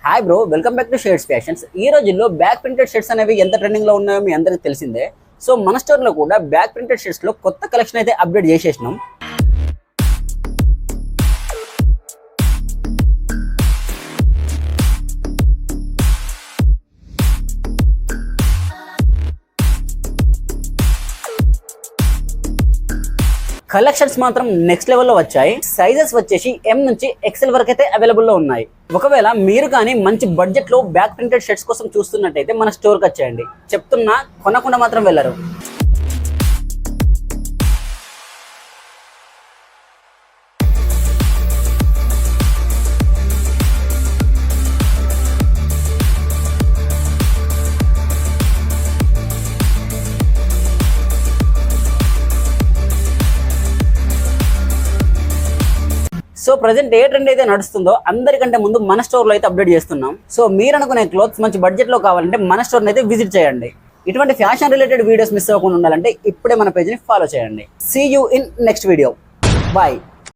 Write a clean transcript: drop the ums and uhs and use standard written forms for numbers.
Hi bro, welcome back to shades fashions. ఈ రోజుల్లో back printed shirts అనేవి ఎంత ట్రెండింగ్ లో ఉన్నాయో మీ అందరికీ తెలిసిందే. సో మన స్టోర్ లో కూడా బ్యాక్ ప్రింటెడ్ షర్ట్స్ లో కొత్త కలెక్షన్ అయితే అప్డేట్ చేసేసినాం. కలెక్షన్స్ మాత్రం నెక్స్ట్ లెవెల్లో వచ్చాయి. సైజెస్ వచ్చేసి ఎం నుంచి ఎక్సెల్ వరకు అయితే అవైలబుల్ లో ఉన్నాయి. ఒకవేళ మీరు కానీ మంచి బడ్జెట్ లో బ్యాక్ ప్రింటెడ్ షర్ట్స్ కోసం చూస్తున్నట్టయితే మన స్టోర్ కి వచ్చేయండి. చెప్తున్నా, కొనకుండా మాత్రం వెళ్ళరు. సో ప్రజెంట్ ఏ ట్రెండ్ అయితే నడుస్తుందో అందరికంటే ముందు మన స్టోర్లో అయితే అప్డేట్ చేస్తున్నాం. సో మీరు అనుకునే క్లోత్స్ మంచి బడ్జెట్లో కావాలంటే మన స్టోర్ని అయితే విజిట్ చేయండి. ఇటువంటి ఫ్యాషన్ రిలేటెడ్ వీడియోస్ మిస్ అవ్వకుండా ఉండాలంటే ఇప్పుడే మన పేజ్ని ఫాలో చేయండి. See you in next video. Bye.